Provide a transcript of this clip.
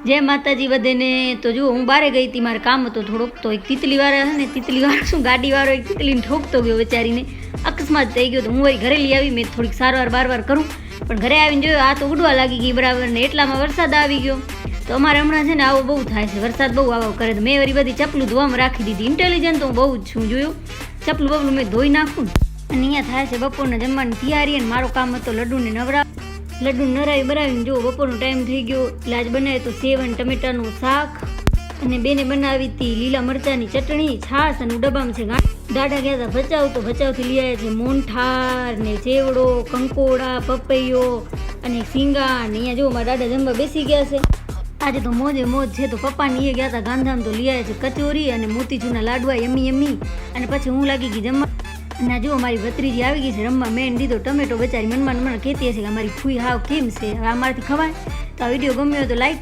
જય માતાજી વધેને. તો જો હું બારે ગઈ હતી, મારે કામ હતો થોડોક, તો એક તિતલીવાળા છે ને, તિતલીવાળો શું ગાડીવાળો એક તિતલીને ઠોકતો ગયો બિચારીને, અકસ્માત થઈ ગયો. તો હું વળી ઘરે લઈ આવી, મેં થોડીક સારવાર બારવાર કરું, પણ ઘરે આવીને જોયો આ તો ઉડવા લાગી ગઈ બરાબર ને, એટલામાં વરસાદ આવી ગયો. તો અમારે હમણાં છે ને આવો બહુ થાય છે, વરસાદ બહુ આવો કરે. તો મેં વળી બધી ચપલું ધોવામાં રાખી દીધી. ઇન્ટેલિજન્ટ તો હું બહુ જ છું, જોયું ચપલું બપલું મેં ધોઈ નાખું. અને અહીંયા થાય છે બપોરના જમવાની તૈયારી, અને મારો કામ હતો લડ્ડુને નવરા. લડ્ડુ નરાવી બરાવીને જો બપોરનો ટાઈમ થઈ ગયો એટલે આજ બનાવે તો સેવ અને ટમેટાનું શાક, અને બેને બનાવી હતી લીલા મરચાંની ચટણી, છાશ, અને ડબ્બામાં છે દાડા ગયા હતા ભચાઉ, તો ભચાઉથી લઈ આવ્યા છે મોનઠાર ને ચેવડો, કંકોડા, પપૈયો અને સિંગા. ને અહીંયા જો મારા દાદા જમવા બેસી ગયા છે. આજે તો મોજે મોજ છે. તો પપ્પાની એ ગયા હતા ગાંધામ, તો લઈ આવ્યા છે કચોરી અને મોતીચૂરના લાડવા, યમી યમી. અને પછી હું લાગી ગઈ જમવા. અને જો અમારી ભત્રીજી આવી ગઈ છે રમવા, મેન દીધો ટમેટો. બચારી મનમાં મને કહેતી હશે કે અમારી ફૂઈ હાવ કેમ છે, હવે અમારાથી ખવાય. તો આ વિડીયો ગમ્યો તો લાઈક